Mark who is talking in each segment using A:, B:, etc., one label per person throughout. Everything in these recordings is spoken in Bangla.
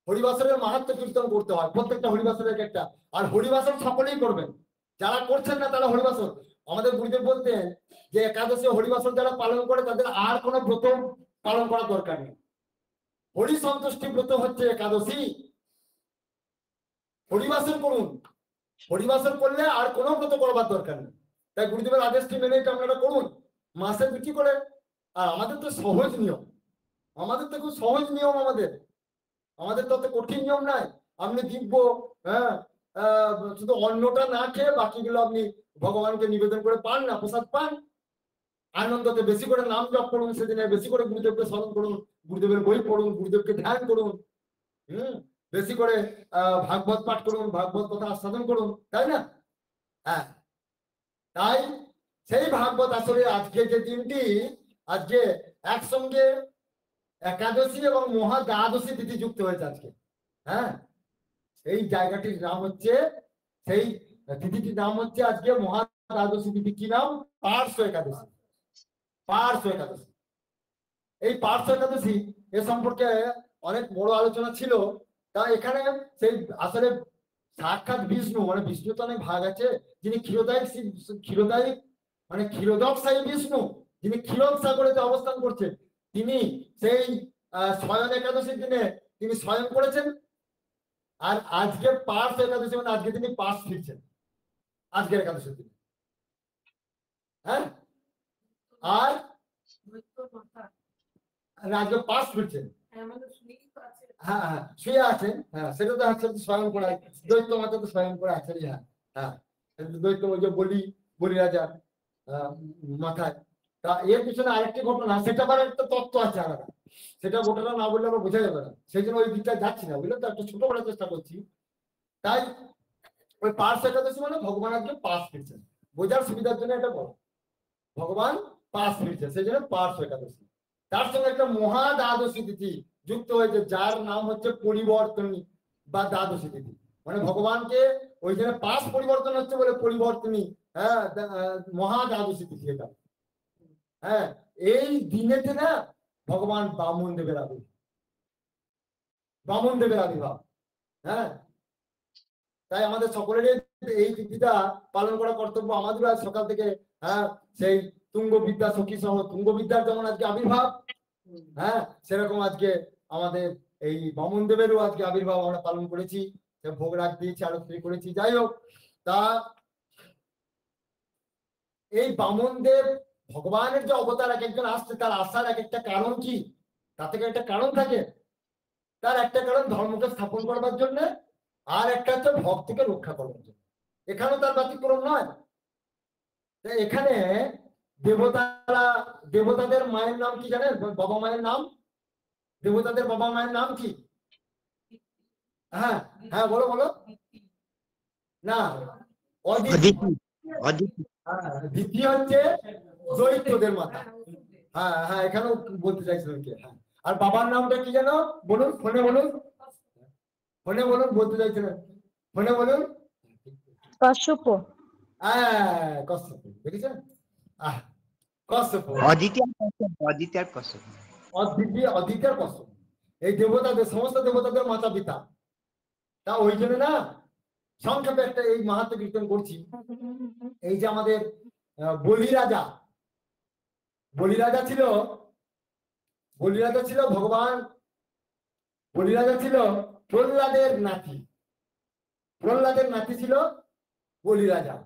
A: হরিবাসরের মাহাত্ম্য কীর্তন করতে হয়, প্রত্যেকটা হরিবাসরের একটা। আর হরিবাসর সকলেই করবেন, যারা করছেন না তারা হরিবাসর। আমাদের গুরুদেব বলতেন যে একাদশী হরিবাসর যারা পালন করে তাদের আর কোনো ব্রত পালন করার দরকার নেই। হরি সন্তুষ্টি ব্রত হচ্ছে একাদশী। হরিবাসর করুন, হরিবাসর করলে আর কোনো ব্রত করবার দরকার নেই। তাই গুরুদেবের আদেশটি মেনে এটা আপনারা করুন মাসে 2টি করে। আর আমাদের তো সহজ নিয়ম, আমাদের তো খুব সহজ নিয়ম, আমাদের তো অত কঠিন নিয়ম নাই। আপনি দিব্য হ্যাঁ শুধু অন্নটা না খেয়ে বাকিগুলো আপনি ভগবানকে নিবেদন করে পান না, প্রসাদ পান। আনন্দতে বেশি করে নাম জপ করুন, সেদিনে বেশি করে গুরুদেবকে স্মরণ করুন, গুরুদেবের বই পড়ুন, গুরুদেবকে ধ্যান করুন, বেশি করে ভাগবত পাঠ করুন, ভাগবত কথা আস্বাদন করুন, তাই না? হ্যাঁ, তাই সেই ভাগবত আসলে আজকে যে দিনটি, আজকে একসঙ্গে একাদশী এবং মহা দ্বাদশী তিথি যুক্ত হয়েছে আজকে। হ্যাঁ, সেই জায়গাটির নাম হচ্ছে, সেই তিথিটির নাম হচ্ছে আজকে মহা দ্বাদশী তিথি। কি নাম? পার্শ্ব একাদশী। পার্শ্ব একাদশী, এই পার্শ্ব একাদশী এ সম্পর্কে অনেক বড় আলোচনা ছিল। তা এখানে সেই আসলে সাক্ষাৎ বিষ্ণু, মানে বিষ্ণু তো অনেক ভাগ আছে, যিনি ক্ষীরোদায়ী মানে ক্ষীরোদকশায়ী বিষ্ণু, যিনি ক্ষীরোদ সাগরেতে অবস্থান করছেন, তিনি সেই শয়ন একাদশীর দিনে তিনি শয়ন করেছেন। আর আজকে পার্শ্ব একাদশী, মানে আজকে তিনি পাশ ফিরছেন আজকের একাদশীর দিনে। হ্যাঁ, আর আজকে পাশ ফিরছেন। হ্যাঁ হ্যাঁ, শুয়ে আছেন। হ্যাঁ, সেটা তো হচ্ছে স্বয়ং করা, দৈত্য মাতা তো স্বয়ং করে আছেন। হ্যাঁ হ্যাঁ, দৈত্য ওই যে বলি রাজা মাথায়। তা এর পিছনে আরেকটি ঘটনা, সেটা আবার একটা তত্ত্ব আছে আলাদা, সেটা ঘটনা না বললে আবার বোঝা যাবে না, সেই জন্য ওই দিকটা যাচ্ছি না, বুঝলে তো, একটা ছোট করার চেষ্টা করছি। তাই ওই পার্শ্ব একাদশী মানে ভগবান আজকে পাশ ফিরছেন, বোঝার সুবিধার জন্য এটা বলো, ভগবান পাশ ফিরছে, সেই জন্য পার্শ্ব একাদশী। তার সঙ্গে একটা মহা দ্বাদশী তিথি যুক্ত হয়েছে, যার নাম হচ্ছে পরিবর্তনী বা দ্বাদশী তিথি। মানে ভগবানকে ওই জন্য পাশ পরিবর্তন হচ্ছে বলে পরিবর্তনী। হ্যাঁ, মহা দ্বাদশী তিথি এটা। হ্যাঁ, এই দিনেতে না ভগবান বামন দেবের আবির্ভাব। হ্যাঁ, তাই আমাদের সকলেরই এই তিথিটা পালন করা কর্তব্য। আমাদের আজ সকাল থেকে হ্যাঁ সেই তুঙ্গবিদ্যা সখী সহ তুঙ্গবিদ্যার যেমন আজকে আবির্ভাব, হ্যাঁ সেরকম আজকে আমাদের এই বামন দেবেরও আজকে আবির্ভাব আমরা পালন করেছি, ভোগ রাখ দিয়েছি, আলোচনা করেছি। যাই হোক, তা এই বামন দেব ভগবানের যে অবতার এক একজন আসছে, তার আসার এক একটা কারণ কি, তার থেকে একটা কারণ থাকে। তার একটা কারণ ধর্মকে স্থাপন করবার জন্য, আর একটা হচ্ছে ভক্তকে রক্ষা করবার জন্য। এখানেও তার ব্যতিক্রম নয়। এখানে দেবতাদের মায়ের নাম কি জানেন? বাবা মায়ের নাম, দেবতাদের বাবা মায়ের নাম কি? হ্যাঁ হ্যাঁ, বলো বলো। না, অদিতি। দ্বিতীয় হচ্ছে দৈত্যদের মাতা। হ্যাঁ হ্যাঁ, এখানেও বলতে চাইছিলাম কি। হ্যাঁ, আর বাবার নামটা কি জানো? বলুন, ফোনে বলুন, ফোনে বলুন, বলতে চাইছিলেন, ফোনে বলুন।
B: কশ্যপ।
A: হ্যাঁ, কশ্যপ, দেখেছেন? কশ্যপ,
C: অদিতি আর কশ্যপ।
A: এই দেবতাদের, সমস্ত দেবতাদের মাতা পিতা। তা ওই জন্য না সংক্ষেপে একটা এই মাহাত্ম্য কীর্তন করছি। এই যে আমাদের বলিরাজা ছিল ভগবান, বলিরাজা ছিল প্রহ্লাদের নাতি ছিল বলিরাজা।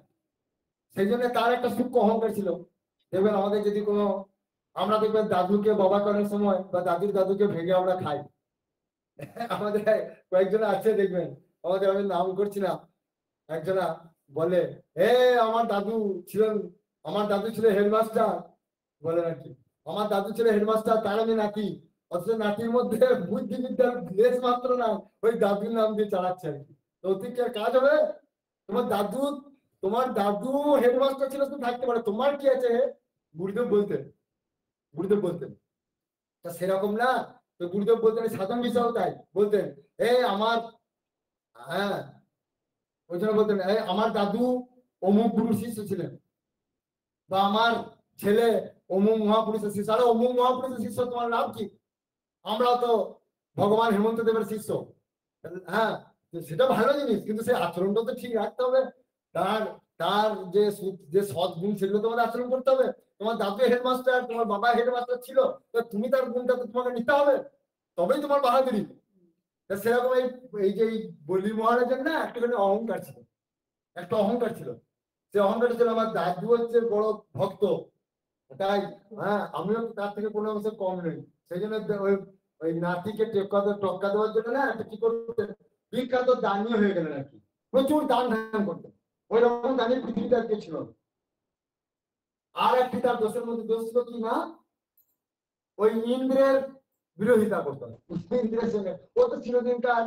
A: সেই জন্য তার একটা সূক্ষ্ম অহংকার ছিল। দেখবেন আমাদের যদি কোনো, আমরা দেখবেন দাদুকে বাবা করার সময় বা দাদুকে ভেঙে আমরা খাই। আমাদের কয়েকজন আছে দেখবেন, আমাদের, আমি নাম করছি না, একজনা বলে আমার দাদু ছিল হেডমাস্টার, বলে নাকি আমার দাদু ছিল হেডমাস্টার, তার আমি নাতি। অথচ নাতির মধ্যে বুদ্ধিবিদ্যার লেশ মাত্র না, ওই দাদুর নাম দিয়ে চালাচ্ছে আর কি। তো অতিকে কাজ হবে? তোমার দাদু হেডমাস্টার ছিল, তো থাকতে পারে, তোমার কি আছে? গুরুদেব বলতেন। তা সেরকম না, তো গুরুদেব বলতেন সাধন বিষয়, তাই বলতেন আমার, হ্যাঁ ওই জন্য বলতেন আমার দাদু অমুক গুরু শিষ্য ছিলেন, বা আমার ছেলে অমুক মহাপুরুষের শিষ্য। আরে অমুক মহাপুরুষের শিষ্য তোমার নাম কি? আমরাও তো ভগবান হেমন্ত দেবের শিষ্য, হ্যাঁ, তো সেটা ভালো জিনিস, কিন্তু সেই আচরণটা তো ঠিক রাখতে হবে। তার তার যে সৎ গুণ সেগুলো তোমাদের আচরণ করতে হবে। তোমার দাদু হেডমাস্টার, তোমার বাবা হেডমাস্টার ছিল, তো তুমি তার গুণটা তো তোমাকে নিতে হবে, তবেই তোমার বাহাদুরি। তা সেরকম এই যে এই বলি মহারাজের না একটুখানি অহংকার ছিল, একটা অহংকার ছিল। সে অহংকার ছিল আমার দাদু হচ্ছে বড় ভক্ত, তাই হ্যাঁ আমিও তার থেকে কোনো অংশে কম নই। সেই জন্য ওই ওই নাতিকে টক্কা দেওয়ার জন্য না একটা কি করতেন, বিখ্যাত দানীয় হয়ে গেলেন আর কি, প্রচুর দান ধ্যান করতেন। ওই রকম দানি পৃথিবীতে আর কেউ ছিল না। আর একটি তার দোষের মধ্যে দোষ ছিল কি না, ওই ইন্দ্রের বিরোধিতা করতেন। ইন্দ্রের সঙ্গে ও তো চিরদিনকার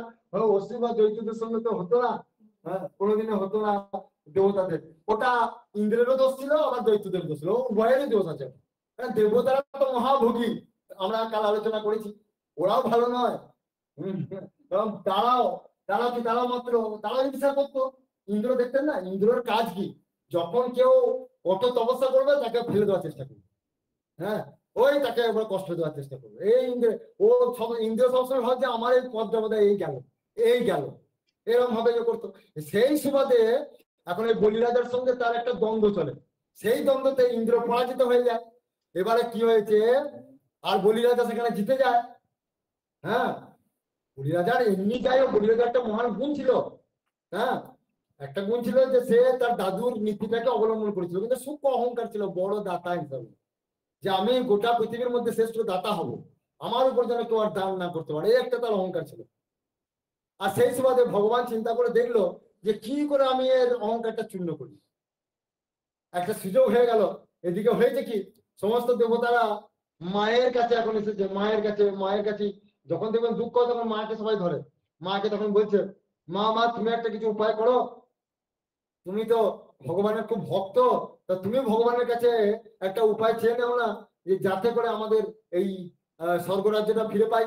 A: অসুর বা দৈত্যদের সঙ্গে তো হতো না, হ্যাঁ কোনোদিনে হতো না দেবতাদের। ওটা ইন্দ্রেরও দোষ ছিল, আবার দৈত্যদের দোষ ছিল, উভয়েরই দোষ আছে। কারণ দেবতারা তো মহাভোগী, আমরা কাল আলোচনা করেছি, ওরাও ভালো নয়। কারণ তারাও মাত্র তারাও হিংসা করতো। ইন্দ্র দেখতেন না, ইন্দ্রের কাজ কি, যখন কেউ কঠোর তপস্যা করবে তাকে ফেলে দেওয়ার চেষ্টা করবে, হ্যাঁ ওই তাকে একবার কষ্ট দেওয়ার চেষ্টা করবে। এই ইন্দ্র, ও সব ইন্দ্র সবসময় ভাবছে আমার এই পদ দেবতা এই গেল এরকম ভাবে যে করতো। সেই সুবাদে এখন এই বলিরাজার সঙ্গে তার একটা দ্বন্দ্ব চলে, সেই দ্বন্দ্বতে ইন্দ্র পরাজিত হয়ে যায়। এবারে কি হয়েছে, আর বলিরাজা সেখানে জিতে যায়। হ্যাঁ, বলিরাজার এমনি যাই হোক, বলিরাজার একটা মহান গুণ ছিল। হ্যাঁ, একটা গুণ ছিল যে সে তার দাদুর নীতিটাকে অবলম্বন করেছিল, কিন্তু সূক্ষ্ম অহংকার ছিল বড় দাতা হিসাবে, যে আমি গোটা পৃথিবীর মধ্যে শ্রেষ্ঠ দাতা হব, আমার উপর যেন কেউ আর দান না করতে পারে, এই একটা তার অহংকার ছিল। আর সেই সুবাদে ভগবান চিন্তা করে দেখলো যে কি করে আমি এর অহংকারটা চূর্ণ করি। একটা সুযোগ হয়ে গেল। এদিকে হয়েছে কি, সমস্ত দেবতারা মায়ের কাছে এখন এসেছে, মায়ের কাছে যখন দেখবেন দুঃখ হয় তখন মাকে সবাই ধরে। মাকে তখন বলছে, মা তুমি একটা কিছু উপায় করো, তুমি তো ভগবানের খুব ভক্ত, তা তুমি ভগবানের কাছে একটা উপায় চেয়ে নেও না, যে যাতে করে আমাদের এই স্বর্গরাজ্যটা ফিরে পাই,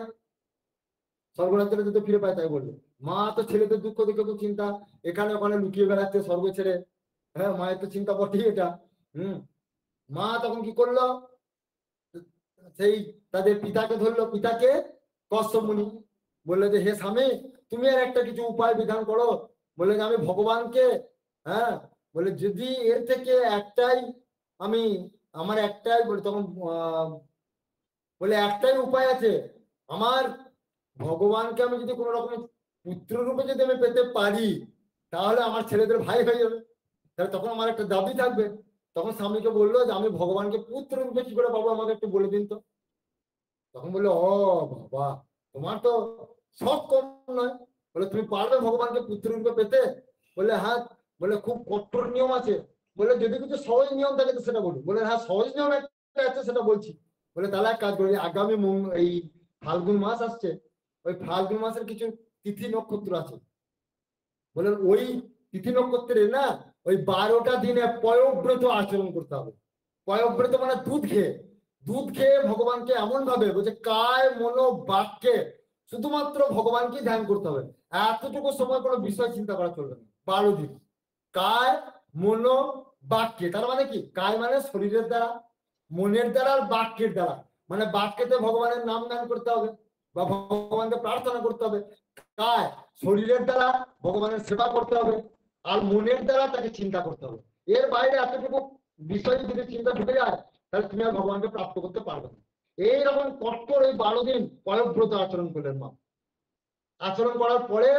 A: স্বর্গরাজ্যটা যাতে ফিরে পাই। তাই বললো। মা তো ছেলেদের দুঃখ দেখে তো চিন্তা, এখানে ওখানে লুকিয়ে বেড়াচ্ছে স্বর্গ ছেড়ে। হ্যাঁ, মায়ের তো চিন্তা বটেই এটা। মা তখন কি করলো, সেই তাদের পিতাকে ধরলো, পিতাকে কশ্যপ মুনি, বললো যে হে স্বামী, তুমি আর একটা কিছু উপায় বিধান করো। বললে যে আমি ভগবানকে, হ্যাঁ বলে যদি এর থেকে একটাই আমি, আমার একটাই বলে তখন বলে একটাই উপায় আছে আমার, ভগবানকে আমি যদি কোনো রকম পুত্র রূপে যদি আমি পেতে পারি, তাহলে আমার ছেলেদের ভাই হয়ে যাবে, তাহলে তখন আমার একটা দাবি থাকবে। তখন স্বামীকে বললো যে আমি ভগবানকে পুত্র রূপে কি করে পাবো, আমাকে একটু বলে দিন তো। তখন বললো ও বাবা, তোমার তো সব কম নয়, বলে তুমি পারবে ভগবানকে পুত্র রূপে পেতে? বলে হ্যাঁ। বলে খুব কঠোর নিয়ম আছে? বলে যদি কিছু সহজ নিয়ম থাকে তো সেটা বলুন। বলে হ্যাঁ, সহজ নিয়ম একটা আছে, সেটা বলছি। বলে তাহলে এক কাজ করি, আগামী এই ফাল্গুন মাস আসছে, ওই ফাল্গুন মাসের কিছু তিথি নক্ষত্র আছে, বলে ওই তিথি নক্ষত্রে না ওই 12টা দিনে পয়ব্রত আচরণ করতে হবে। পয়ব্রত মানে দুধ খেয়ে ভগবানকে এমন ভাবে বলছে কায় মনো বাক্যে শুধুমাত্র ভগবানকে ধ্যান করতে হবে। এতটুকু সময় কোনো বিষয় চিন্তা করা চলবে না। 12 দিন কায় মনো বাক্যে, তার মানে কি, কায় মানে শরীরের দ্বারা, মনের দ্বারা, আর বাক্যের দ্বারা। মানে বাক্যেতে ভগবানের নাম গান করতে হবে বা ভগবানকে প্রার্থনা করতে হবে, কায় শরীরের দ্বারা ভগবানের সেবা করতে হবে, আর মনের দ্বারা তাকে চিন্তা করতে হবে। এর বাইরে এতটুকু বিষয় যদি চিন্তা ঢুকে যায়, তাহলে তুমি আর ভগবানকে প্রাপ্ত করতে পারবে না। এইরকম কঠোর এই 12 দিন পয়ব্রত আচরণ করলেন মা। আচরণ করার পরে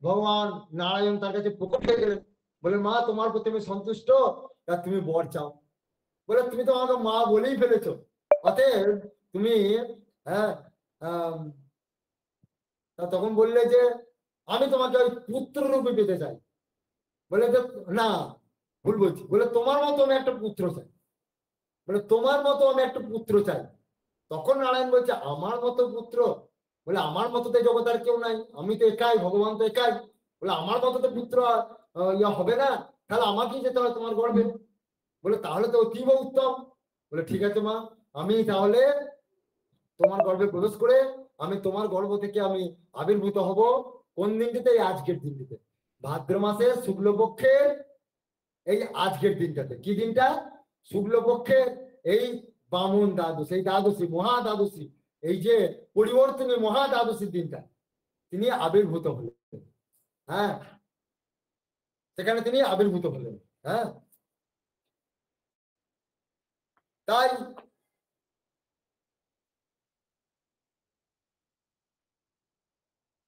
A: ভগবান নারায়ণ তার কাছে প্রকট হয়ে গেলেন, বলে মা তোমার প্রতি আমি সন্তুষ্ট, তা তুমি বর চাও। বলে তুমি তো আমাকে মা বলেই ফেলেছো, অতএব তুমি, হ্যাঁ তখন বললে যে আমি তোমাকে ওই পুত্র রূপে পেতে চাই। বলে যে না, ভুল বলছি, বলে তোমার মতো আমি একটা পুত্র চাই, বলে তোমার মতো আমি একটা পুত্র চাই। তখন নারায়ণ বলছে আমার মতো পুত্র? বলে আমার মতো তো জগৎ আর কেউ নাই, আমি তো একাই, ভগবান তো একাই। বলে আমার মতো তো পুত্র ইয়া হবে না, তাহলে আমাকেই যেতে হয় তোমার গর্ভে। বলে তাহলে তো অতীব উত্তম। বলে ঠিক আছে মা, আমি তাহলে তোমার গর্ভে প্রবেশ করে আমি তোমার গর্ভ থেকে আমি আবির্ভূত হব। কোন দিনটিতে? এই আজকের দিনটিতে, ভাদ্র মাসের শুক্লপক্ষের এই আজকের দিনটাতে। কি দিনটা? শুক্লপক্ষের এই বামন দ্বাদশী, এই দ্বাদশী, মহা দ্বাদশী, এই যে পরিবর্তনের মহা দ্বাদশীর দিনটা, তিনি আবির্ভূত হলেন। হ্যাঁ, সেখানে তিনি আবির্ভূত হলেন। হ্যাঁ, তাই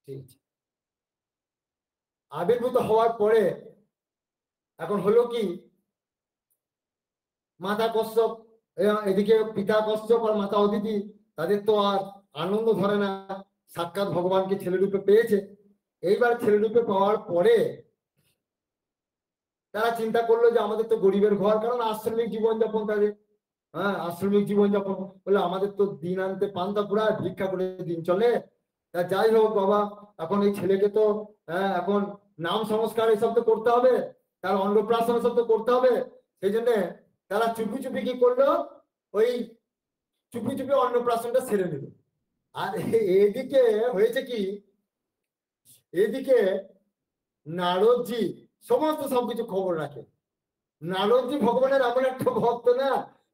A: ঠিক আছে। আবির্ভূত হওয়ার পরে এখন হলো কি, মাতা কশ্যপ এদিকে পিতা কশ্যপ আর মাতা অদিতি, তাদের তো আর আনন্দ ধরে না, সাক্ষাৎ ভগবানকে ছেলে রূপে পেয়েছে। এইবার ছেলে রূপে পাওয়ার পরে তারা চিন্তা করলো যে আমাদের তো গরিবের ঘর, কারণ আশ্রমিক জীবনযাপন তাদের। হ্যাঁ, আশ্রমিক জীবনযাপন বলে আমাদের তো দিন আনতে পান্তা ফুরায়, ভিক্ষা করে দিন চলে। তা যাই হোক বাবা, এখন এই ছেলেকে তো এখন নাম সংস্কার এসব তো করতে হবে, তার অন্নপ্রাশন এসব তো করতে হবে। সেই জন্য তারা চুপি চুপি কি করলো, ওই চুপি চুপি অন্নপ্রাশনটা সেরে নিল। আর এদিকে হয়েছে কি, এদিকে নারদজি সমস্ত সবকিছু খবর রাখে। নারদজি ভগবানের এমন একটা ভক্ত না,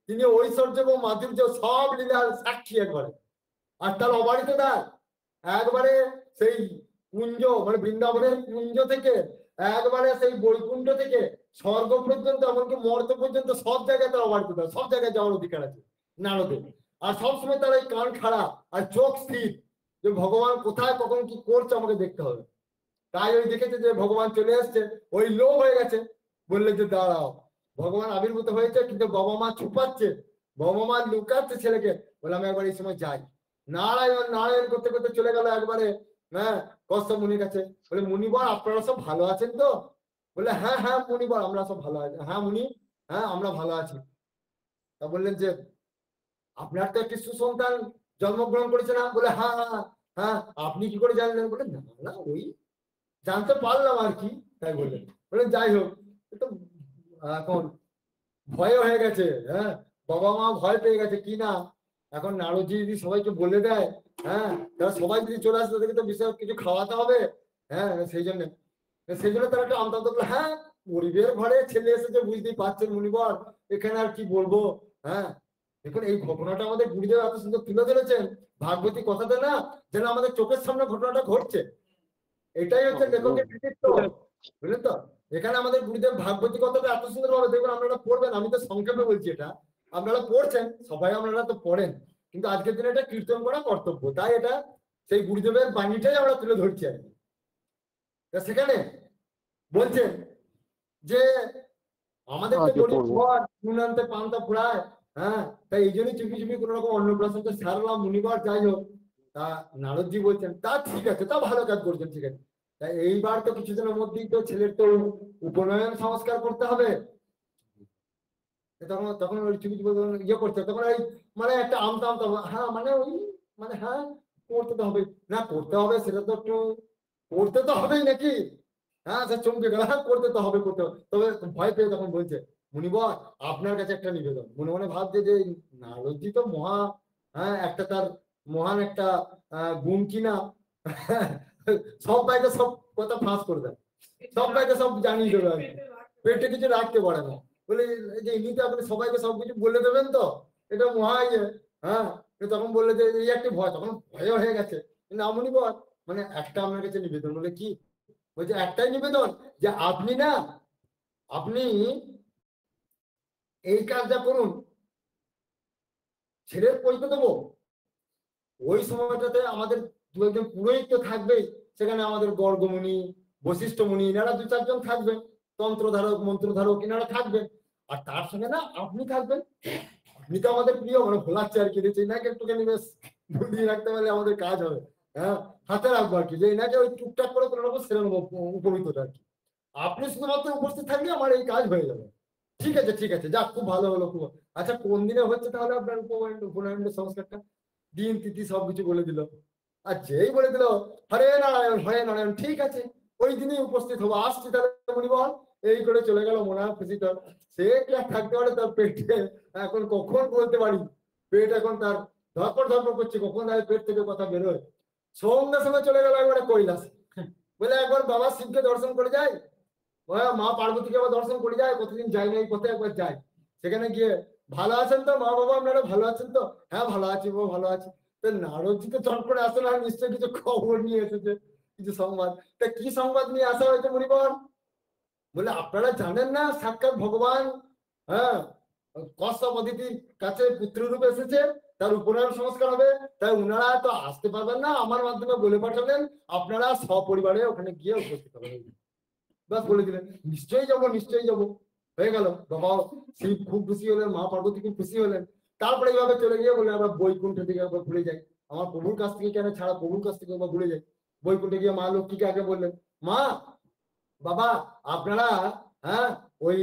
A: তিনি ঐশ্বর্য এবং মাধুর্য সব লীলার সাক্ষী একবারে। আর তার অবারিত দ্বার একবারে সেই কুঞ্জ মানে বৃন্দাবনের কুঞ্জ থেকে একবারে সেই বৈকুণ্ঠ থেকে স্বর্গ পর্যন্ত, এমনকি মর্ত পর্যন্ত সব জায়গায় তার অবারিত দ্বার, সব জায়গায় যাওয়ার অধিকার আছে নারদের। আর সবসময় তার এই কান খাড়া আর চোখ স্থির, যে ভগবান কোথায় কখন কি করছে আমাকে দেখতে হবে। তাই ওই দেখেছে যে ভগবান চলে আসছে, ওই লোভ হয়ে গেছে, বললে যে দাঁড়াও, ভগবান আবির্ভূত হয়েছে কিন্তু বাবা মা ছুপাচ্ছে, বাবা মা লুকাচ্ছে ছেলেকে। বলে আমি একবার এই সময় যাই, নারায়ণ নারায়ণ করতে করতে চলে গেল একবারে। হ্যাঁ, কশ্যপ মুনির কাছে, বলে মুনিবর আপনারা সব ভালো আছেন তো? বলে হ্যাঁ হ্যাঁ মুনিবর আমরা সব ভালো আছি। হ্যাঁ মুনি, হ্যাঁ আমরা ভালো আছি। তা বললেন যে আপনার তো একটি সুসন্তান জন্মগ্রহণ করেছে না? বলে হ্যাঁ হ্যাঁ হ্যাঁ। আপনি কি করে জানলেন? বলে না না ওই জানতে পারলাম আর কি, তাই বললেন। বলে যাই হোক, তো এখন ভয় হয়ে গেছে। হ্যাঁ, বাবা মা ভয় পেয়ে গেছে কি না, এখন নারদজি যদি সবাইকে বলে দেয়, হ্যাঁ তারা সবাই যদি চলে আসে তাদেরকে তো বিশেষ কিছু খাওয়াতে হবে। হ্যাঁ, সেই জন্য তারা একটা আমতা বললো, হ্যাঁ গরিবের ঘরে ছেলে এসেছে বুঝতেই পারছেন মুনিবর, এখানে আর কি বলবো। হ্যাঁ, দেখুন এই ঘটনাটা আমাদের গুরুদেব এত সুন্দর তুলে ধরেছেন ভাগবতী কথাতে না, যেন আমাদের চোখের সামনে ঘটনাটা ঘটছে। এটাই হচ্ছে লেখকের কৃতিত্ব, বুঝলেন তো। এখানে আমাদের গুরুদেব ভাগবতী কথাটা এত সুন্দর ভাবে দেখবেন, আপনারা পড়বেন, আমি তো সংক্ষেপে বলছি, এটা আপনারা পড়ছেন সবাই, আপনারা তো পড়েন, কিন্তু আজকের দিনে এটা কীর্তন করা কর্তব্য, তাই এটা সেই গুরুদেবের বাণীটাই আমরা তুলে ধরছি আর কি। সেখানে বলছেন যে আমাদের তো গরিব ঘর, নুন আনতে পান্তা ফুরায়। হ্যাঁ, তাই এই জন্যই চুপি চুপি কোন রকম অন্নপ্রাশনটা সারলাম মুনিবার। যাই হোক, তা নারদজি বলছেন তা ঠিক আছে, তা ভালো কাজ করছেন, ঠিক আছে। তাই এইবার তো কিছুদিনের মধ্যেই তো ছেলের তো উপনয়ন সংস্কার করতে হবে। তখন তখন ওই চুপি চুপি ইয়ে করছে, তখন এই মানে একটা আমতা আমতা, হ্যাঁ মানে ওই মানে হ্যাঁ করতে তো হবে, না করতে হবে সেটা তো একটু করতে তো হবেই নাকি। হ্যাঁ, সে চমকে গেল, হ্যাঁ করতে তো হবে করতে হবে। তবে ভয় পেয়ে তখন বলছে মুনিবর আপনার কাছে একটা নিবেদন। মনে মনে ভাবছে যে নারদজি তো মহা, হ্যাঁ একটা তার মহান একটা গুণ কিনা, সব বাইকে সব কথা ফাঁস করে দেয়, সব বাইকে সব জানিয়ে দেবে আর কি, পেটে কিছু রাখতে পারে না। বলে যে ইনি তো আপনি সবাইকে সবকিছু বলে দেবেন তো, এটা মহা ইয়ে। হ্যাঁ, তখন বললে যে এই একটি ভয়, তখন ভয় হয়ে গেছে। না মুনিবর মানে একটা আপনার কাছে নিবেদন। বলে কি? বলছে একটাই নিবেদন, যে আপনি না আপনি এই কাজটা করুন, ছেলের পরীক্ষা দেবো, ওই সময়টাতে আমাদের দু একজন পুরোহিত তো থাকবেই, সেখানে আমাদের গর্গমুনি বশিষ্ঠ মুনি এনারা দু চারজন থাকবেন, তন্ত্রধারক মন্ত্রধারক এনারা থাকবেন, আর তার সঙ্গে না আপনি থাকবেন। আপনি তো আমাদের প্রিয়, মানে ভোলাচ্ছে আর কি, দিচ্ছে এনাকে একটুখানি বেশ বুঝিয়ে রাখতে পারলে আমাদের কাজ হবে। হ্যাঁ, হাতে রাখবো আর কি, যে এনাকে ওই টুকটাক করে কোনো রকম সেরে নেবো উপমিতটা আর কি। আপনি শুধুমাত্র উপস্থিত থাকলে আমার এই কাজ হয়ে যাবে। ঠিক আছে ঠিক আছে, যাক খুব ভালো হলো খুব। আচ্ছা কোন দিনে হচ্ছে তাহলে আপনার উপনয়নের সংস্কারটা? দিন তিথি সবকিছু বলে দিল। আর যেই বলে দিল হরে নারায়ণ, ঠিক আছে ওই দিনই উপস্থিত হবো, আসছি তাহলে মুনিবর। এই করে চলে গেল মনার খুশিটা। সে কি আর থাকতে পারে তার পেটে, এখন কখন বলতে পারি, পেট এখন তার ধরপড় করছে, কখন তার পেট থেকে কথা বেরোয়। সঙ্গে সঙ্গে চলে গেল একবারে কৈলাস, বলে একবার বাবা শিবকে দর্শন করে যায়, মা পার্বতীকে আবার দর্শন করে যায়, কতদিন যাই না এই পথে একবার যায়। সেখানে গিয়ে ভালো আছেন তো মা বাবা, আপনারা ভালো আছেন তো? হ্যাঁ ভালো আছি বাবা, ভালো আছি। তো নারদজি তো চট করে আসে না, নিশ্চয়ই কিছু খবর নিয়ে এসেছে। কিছু সংবাদ। তা কি সংবাদ নিয়ে আসা হয়েছে মুনিবর? বলে আপনারা জানেন না সাক্ষাৎ ভগবান হ্যাঁ কশ্যপ অদিতির কাছে পুত্ররূপে এসেছে, তার উপনয়ন সংস্কার হবে, তাই উনারা তো আসতে পারবেন না, আমার মাধ্যমে বলে পাঠালেন আপনারা সপরিবারে ওখানে গিয়ে উপস্থিত হবেন। বাস বলে দিলেন নিশ্চয়ই যাবো নিশ্চয়ই যাবো। হয়ে গেল। বাবা শিব খুব খুশি হলেন, মা পার্বতী খুব খুশি হলেন। তারপরে এইভাবে চলে গিয়ে বলে আমরা বৈকুণ্ঠের দিকে একবার ঘুরে যাই, আমার প্রভুর কাছ থেকে কেন ছাড়া প্রভুর কাছ থেকে একবার ঘুরে যাই। বৈকুণ্ঠে গিয়ে মা লক্ষ্মীকে আগে বললেন, মা বাবা আপনারা হ্যাঁ ওই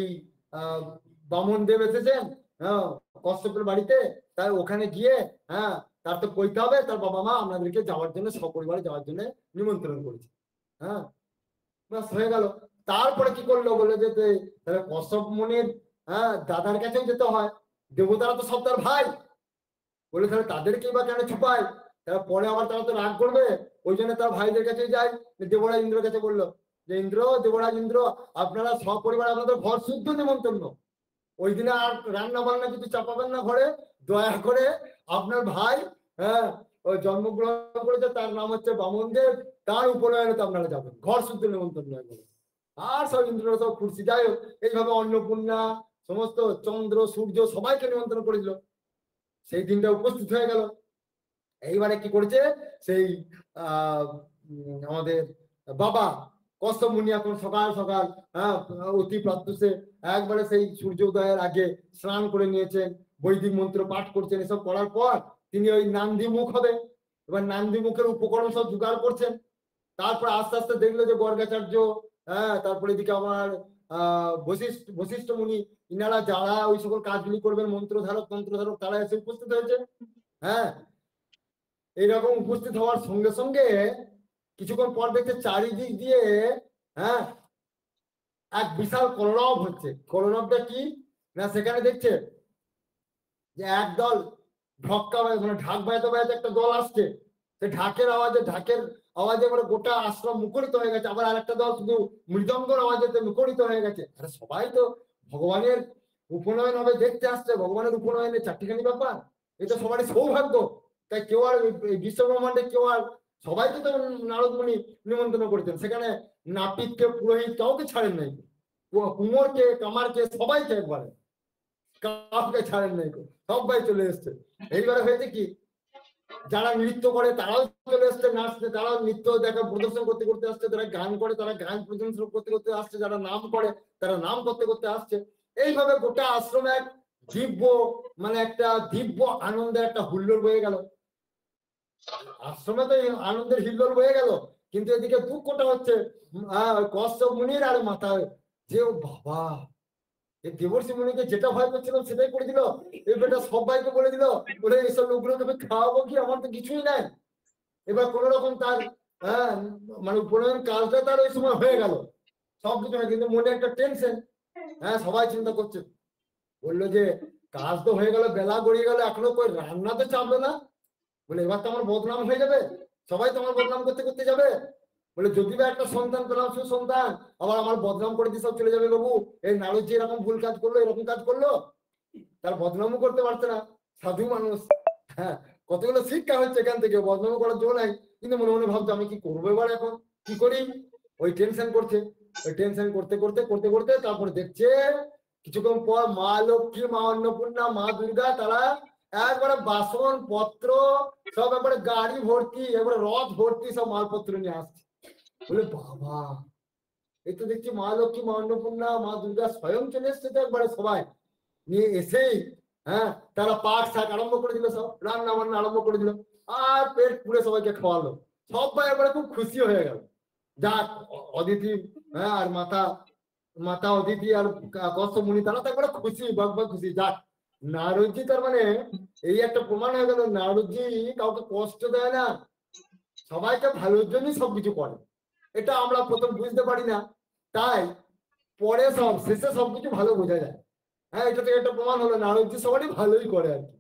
A: বামন দেব এসেছেন হ্যাঁ কশ্যপের বাড়িতে, তাই ওখানে গিয়ে হ্যাঁ তার তো কইতে হবে তার বাবা মা আপনাদেরকে যাওয়ার জন্য সপরিবারে যাওয়ার জন্য নিমন্ত্রণ করেছে। হ্যাঁ বাস হয়ে গেল। তারপরে কি করলো বলে যে তাহলে কশ্যপ মুনির হ্যাঁ দাদার কাছেও যেতে হয়, দেবতারা তো সব তার ভাই, বলে তাহলে তাদেরকেই বা কেন ছুপায়, তারা পরে আবার তারা তো রাগ করবে, ওই জন্য তার ভাইদের কাছে যায়। দেবরাজ ইন্দ্রের কাছে বললো যে ইন্দ্র দেবরাজ ইন্দ্র আপনারা সপরিবার আপনাদের ঘর শুদ্ধ নিমন্ত্রণ, ওই দিনে আর রান্না বান্না কিছু চাপাবেন না ঘরে, দয়া করে আপনার ভাই হ্যাঁ ওই জন্মগ্রহণ করেছে তার নাম হচ্ছে বামন দেব, তার উপনয়নে তো আপনারা যাবেন, ঘর শুদ্ধ নিমন্ত্রণ নয় বলে। আর সব ইন্দ্ররা সব খুশি। যাই হোক এইভাবে অন্নপূর্ণা সমস্ত চন্দ্র সূর্য সবাইকে নিমন্ত্রণ করেছিল, সেই দিনটা উপস্থিত হয়ে গেল। এইবারে কি করেছে সেই আমাদের বাবা কশ্যপ মুনি এখন সকাল সকাল হ্যাঁ অতি প্রাত্যসে একবারে সেই সূর্য উদয়ের আগে স্নান করে নিয়েছেন, বৈদিক মন্ত্র পাঠ করছেন, এসব করার পর তিনি ওই নান্দি মুখ হবে, এবার নান্দি মুখের উপকরণ সব জোগাড় করছেন। তারপর আস্তে আস্তে দেখলো যে গর্গাচার্য হ্যাঁ তারপরে এদিকে আমার বশিষ্ঠ মুনি ইনারা যারা ওই সকল কাজগুলি করবেন মন্ত্রধারক তন্ত্রধারক তারা এসে উপস্থিত হয়েছে। হ্যাঁ এইরকম উপস্থিত হওয়ার সঙ্গে সঙ্গে কিছুক্ষণ পর দেখছে চারিদিক দিয়ে হ্যাঁ এক বিশাল কলরব হচ্ছে। কলরবটা কি না সেখানে দেখছে যে একদল ঢক্কা মানে ঢাক বাজাতে বাজাতে একটা দল আসছে, সে ঢাকের আওয়াজে মানে গোটা আশ্রম মুখরিত হয়ে গেছে, আবার আরেকটা দল শুধু মৃদঙ্গর আওয়াজে মুখরিত হয়ে গেছে। আরে সবাই তো ভগবানের উপনয়ন হবে দেখতে আসছে, ভগবানের উপনয়নে চারটিখানি ব্যাপার, এটা সবারই সৌভাগ্য। তাই কেউ আর বিশ্ব ব্রহ্মাণ্ডে কেউ আর সবাইকে তো নারদমণি নিমন্ত্রণ করেছেন, সেখানে নাপিতকে পুরোহিত কাউকে ছাড়েন নাই, কুমোরকে কামারকে সবাইকে একবারে কাউকে ছাড়েন নাই, সবাই চলে এসছে। এইবারে হয়েছে কি যারা নৃত্য করে তারাও চলে আসছে নাচতে, তারাও নৃত্য দেখা প্রদর্শন করতে করতে আসছে, যারা গান করে তারা গান প্রদর্শন করতে করতে আসছে, যারা নাম করে তারা নাম করতে করতে আসছে। এইভাবে গোটা আশ্রমে এক দিব্য মানে একটা দিব্য আনন্দের একটা হুল্লোড় বয়ে গেল। আশ্রমে তো আনন্দের হিল্লোল বয়ে গেল, কিন্তু এদিকে দুঃখটা হচ্ছে কশ্যপ মুনির আর মাথায় যে বাবা এই দেবর্ষি মুনিকে যেটা ভয় করছিলাম সেটাই করে দিল, এই বেটা সবাইকে বলে দিল বলে এইসব লোকগুলোকে আমি খাওয়াবো কি, আমার তো কিছুই নাই। এবার কোন রকম তার হ্যাঁ মানে উপনয়ন কাজটা তার ওই সময় হয়ে গেল সবকিছু, কিন্তু মনে একটা টেনশন। হ্যাঁ সবাই চিন্তা করছে, বললো যে কাজ তো হয়ে গেল, বেলা গড়িয়ে গেল, এখনো কই রান্না তো চাপলো না, বলে এবার তো আমার বদনাম হয়ে যাবে, সবাই তো আমার বদনাম করতে করতে যাবে, বলে যদি বা একটা সন্তান পেলাম সুসন্তান আবার আমার বদনাম করে দিয়ে সব চলে যাবে, বাবু এই নারদ এরকম ভুল কাজ করলো এরকম কাজ করলো, তার বদনামও করতে পারছে না, সাধু মানুষ। হ্যাঁ কতগুলো শিক্ষা হচ্ছে এখান থেকে, বদনাম করার জন্য নাই, কিন্তু মনে মনে ভাবছে আমি কি করবো এবার, এখন কি করি, ওই টেনশন করছে। ওই টেনশন করতে করতে করতে করতে তারপর দেখছে কিছুক্ষণ পর মা লক্ষ্মী মা অন্নপূর্ণা মা দুর্গা তারা একবারে বাসন পত্র সব একবারে গাড়ি ভর্তি একবারে রথ ভর্তি সব মালপত্র নিয়ে আসছে। বলে বাবা এই তো দেখছি মা লক্ষ্মী মা অন্নপূর্ণা মা দুর্গা স্বয়ং চলে এসছে তো একবারে সবাই নিয়ে এসেই হ্যাঁ তারা পাক শাক আরম্ভ করে দিল, সব রান্না বান্না আরম্ভ করে দিল, আর পেট পুড়ে সবাইকে খাওয়ালো। সবাই একবারে খুব খুশি হয়ে গেল। যাক অদিতি হ্যাঁ আর মাতা অদিতি আর কশ্যপ মুনি তারা তো একবারে খুশি বাবা খুশি। যাক নারদজি তার মানে এই একটা প্রমাণ হয়ে গেল, নারদজি কাউকে কষ্ট দেয় না, সবাইকে ভালোর জন্যই সবকিছু করে। এটা আমরা প্রথম বুঝতে পারি না, তাই পরে শেষে সবকিছু ভালো বোঝা যায়। হ্যাঁ এটা থেকে একটা প্রমাণ হলো নারদজি সবারই ভালোই করে আর কি।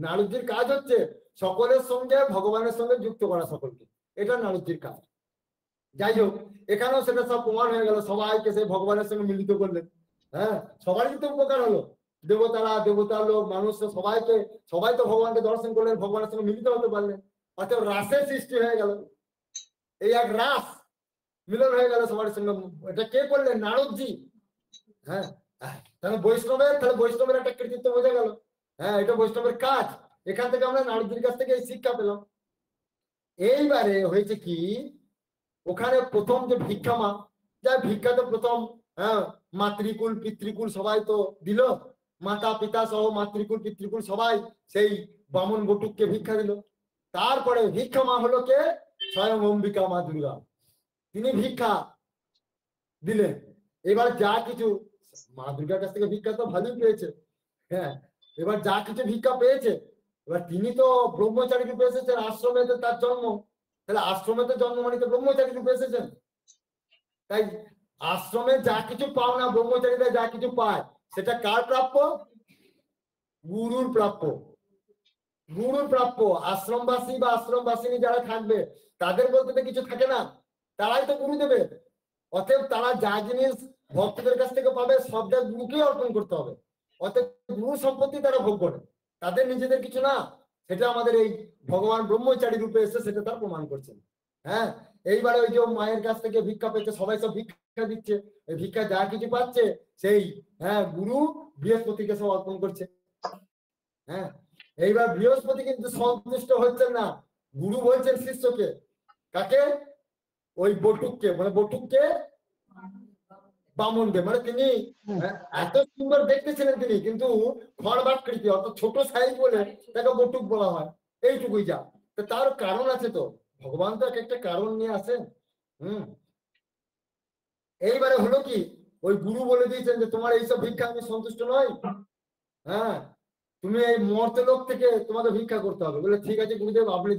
A: নারদজির কাজ হচ্ছে সকলের সঙ্গে ভগবানের সঙ্গে যুক্ত করা সকলকে, এটা নারদজির কাজ। যাই হোক এখানেও সেটা সব প্রমাণ হয়ে গেল, সবাইকে সেই ভগবানের সঙ্গে মিলিত করলেন। হ্যাঁ সবারই তো উপকার হলো, দেবতার লোক মানুষ সবাই তো ভগবানকে দর্শন করলেন, ভগবানের সঙ্গে মিলিত হতে পারলেন, অর্থাৎ রাসের সৃষ্টি হয়ে গেল। এই এক রাস মিলন হয়ে গেল সবার সঙ্গে। এটা কে করলেন? নারদজি। হ্যাঁ, তাহলে বৈষ্ণবের একটা কৃতিত্ব বোঝা গেল। হ্যাঁ, এটা বৈষ্ণবের কাজ। এখান থেকে আমরা নারদজির কাছ থেকে এই শিক্ষা পেলাম। এইবারে হয়েছে কি, ওখানে প্রথম যে ভিক্ষা মা, যা ভিক্ষা তো প্রথম, হ্যাঁ, মাতৃকুল পিতৃকুল সবাই তো দিল, মাতা পিতা সহ মাতৃকুল পিতৃকুল সবাই সেই বামন বটুককে ভিক্ষা দিল। তারপরে ভিক্ষা মা হলো কে? স্বয়ং অম্বিকা মা দুর্গা, তিনি ভিক্ষা দিলেন। এবার যা কিছু মা দুর্গার কাছ থেকে ভিক্ষা তো ভালোই পেয়েছে। হ্যাঁ, এবার যা কিছু ভিক্ষা পেয়েছে, এবার তিনি তো ব্রহ্মচারী রূপে এসেছেন, আশ্রমে তো তার জন্ম, তাহলে আশ্রমে তো জন্ম মানে তো ব্রহ্মচারী রূপে এসেছেন। তাই আশ্রমে যা কিছু পাওনা, ব্রহ্মচারীরা যা কিছু পায়, সেটা কার প্রাপ্য? গুরুর প্রাপ্য। গুরুর প্রাপ্য। আশ্রমবাসী বা আশ্রমবাসিনী যারা থাকবে, তাদের বলতে তো কিছু থাকে না, তারাই তো গুরু দেবে। অতএব তারা যা জিনিস ভক্তদের কাছ থেকে পাবে, সবটা গুরুকেই অর্পণ করতে হবে। অতএব গুরু সম্পত্তি তারা ভোগ করে, তাদের নিজেদের কিছু না। সেটা আমাদের এই ভগবান ব্রহ্মচারী রূপে এসে সেটা তার প্রমাণ করছেন। হ্যাঁ, এইবারে ওই যে মায়ের কাছ থেকে ভিক্ষা পেয়েছে, সবাই সব ভিক্ষা দিচ্ছে, এই ভিক্ষা যা কিছু পাচ্ছে সেই, হ্যাঁ, গুরু বৃহস্পতিকে সব অর্পণ করছে। হ্যাঁ, এইবার বৃহস্পতি কিন্তু সন্তুষ্ট হচ্ছেন না। গুরু বলছেন শিষ্যকে, কাকে? ওই বটুককে, মানে বটুককে বামনকে, মানে তিনি এত সুন্দর দেখতে ছিলেন তিনি, কিন্তু খড়বাকৃতি অর্থাৎ ছোট সাইজ বলে তাকে বটুক বলা হয়। এইটুকুই যা। তো তার কারণ আছে তো, ভগবান তো এক একটা কারণ নিয়ে আসেন। এইবারে হলো কি, ওই গুরু বলে দিয়েছেন যে তোমার এইসব ভিক্ষা আমি সন্তুষ্ট নই। হ্যাঁ, তুমি এই মর্তলোক থেকে তোমাকে ভিক্ষা করতে হবে। বলে ঠিক আছে গুরুদেব, আপনি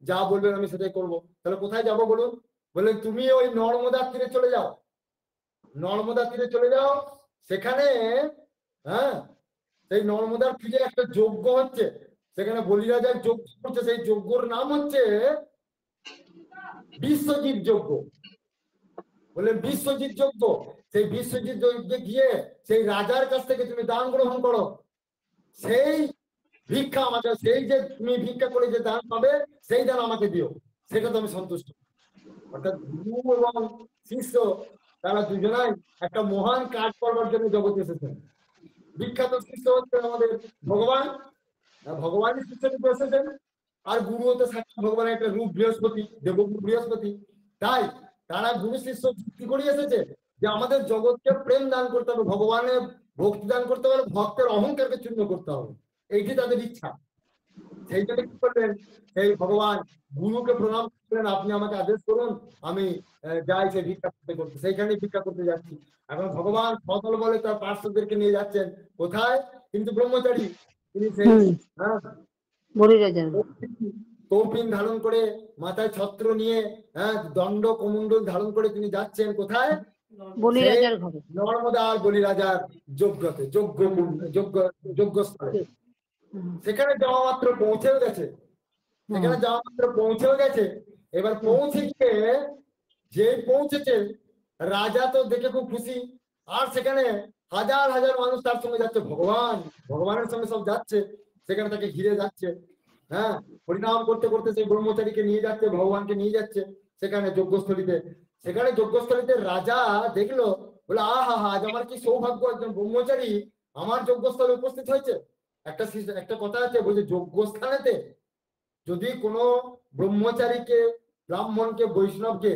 A: যা বলবেন আমি সেটাই করবো। তাহলে কোথায় যাবো বলুন? বললেন তুমি ওই নর্মদার তীরে চলে যাও। নর্মদা তীরে চলে যাও, সেখানে, হ্যাঁ, সেই নর্মদার তীরে একটা যজ্ঞ হচ্ছে, সেখানে বলিরাজার যজ্ঞ হচ্ছে। সেই যজ্ঞর নাম হচ্ছে বিশ্বজিৎ যজ্ঞ। বললেন বিশ্বজিৎ যজ্ঞ। সেই বিশ্বজিৎ যজ্ঞে গিয়ে সেই রাজার কাছ থেকে তুমি দান গ্রহণ করো। সেই ভিক্ষা আমাকে, সেই যে তুমি ভিক্ষা করে যে দান পাবে, সেই দান আমাকে দিও, সেটা তো আমি সন্তুষ্ট। অর্থাৎ গুরু এবং শিষ্য তারা দুজনাই একটা মহান কাজ করবার জন্য জগতে এসেছেন। বিখ্যাত শিষ্য হচ্ছেন আমাদের ভগবান, ভগবানই শিষ্য রূপে এসেছেন। আর গুরু হতে সাক্ষাৎ ভগবানের একটা রূপ বৃহস্পতি, দেবগুরু বৃহস্পতি। তাই তারা গুরু শিষ্য যুক্তি করে এসেছে যে আমাদের জগৎকে প্রেম দান করতে হবে, ভগবানের ভক্তি দান করতে হবে, ভক্তের অহংকারকে চূর্ণ করতে হবে, এইটি তাদের ইচ্ছা। সেই জন্য কি করলেন, সেই ভগবান গুরুকে প্রণাম করলেন, আপনি আমাকে আদেশ করুন, আমি যাই সেই ভিক্ষা করতে। সেইখানে ভিক্ষা করতে যাচ্ছি। এখন ভগবান সদল বলে তার পার্শ্বদেরকে নিয়ে যাচ্ছেন কোথায়? কিন্তু ব্রহ্মচারী তিনি সেই, হ্যাঁ, কৌপিন ধারণ করে, মাথায় ছত্র নিয়ে, হ্যাঁ, দণ্ড কমণ্ডল ধারণ করে তিনি যাচ্ছেন কোথায়? নর্মদা আর বলিরাজার যজ্ঞতে, যজ্ঞস্থলে। সেখানে যাওয়া মাত্র পৌঁছেও গেছে, সেখানে যাওয়া মাত্র পৌঁছেও গেছে। এবার পৌঁছে গিয়ে যে পৌঁছেছে, রাজা তো দেখে খুব খুশি। আর সেখানে হাজার হাজার মানুষ তার সঙ্গে যাচ্ছে, ভগবানের সঙ্গে সব যাচ্ছে, সেখানে তাকে ঘিরে যাচ্ছে। হ্যাঁ, হরিনাম করতে করতে সেই ব্রহ্মচারীকে নিয়ে যাচ্ছে, ভগবানকে নিয়ে যাচ্ছে সেখানে যজ্ঞস্থলীতে। সেখানে যজ্ঞস্থলীতে রাজা দেখলো, বলে আহা হা, আজ আমার কি সৌভাগ্য, একজন ব্রহ্মচারী আমার যজ্ঞস্থলে উপস্থিত হয়েছে। একটা কথা আছে, বলছে যজ্ঞস্থানেতে যদি কোনো ব্রহ্মচারীকে, ব্রাহ্মণকে, বৈষ্ণবকে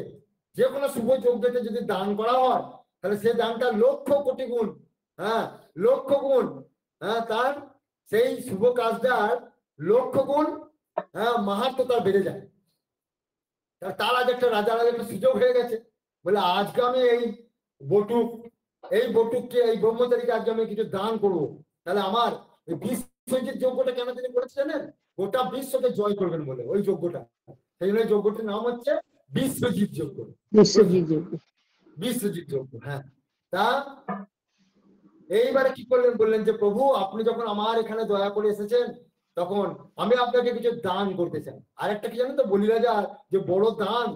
A: যে কোনো শুভ যজ্ঞতে যদি দান করা হয়, তাহলে সেই দানটা লক্ষ কোটি গুণ, হ্যাঁ, লক্ষ গুণ, হ্যাঁ, তার সেই শুভ কাজটার লক্ষ গুণ, হ্যাঁ, মাহাত্ম্য তার বেড়ে যায়। তার আজ একটা রাজার একটা সুযোগ হয়ে গেছে, বলে আজকে আমি এই বটুককে, এই ব্রহ্মচারীকে আজকে আমি কিছু দান করবো। তাহলে আমার এই বিশ্বজিৎ যজ্ঞটা কেন তিনি করেছে জানেন? গোটা বিশ্বকে জয় করবেন বলে ওই যজ্ঞটা। সেই জন্য যজ্ঞটির নাম হচ্ছে বিশ্বজিৎ যজ্ঞ। বিশ্বজিৎ যজ্ঞ। হ্যাঁ, তা এইবারে কি করলেন, বললেন যে প্রভু আপনি যখন আমার এখানে দয়া করে এসেছেন, তখন আমি আপনাকে কিছু দান করতে চাই। আর একটা কি জানেন তো, বলিরাজার যে বড় দান,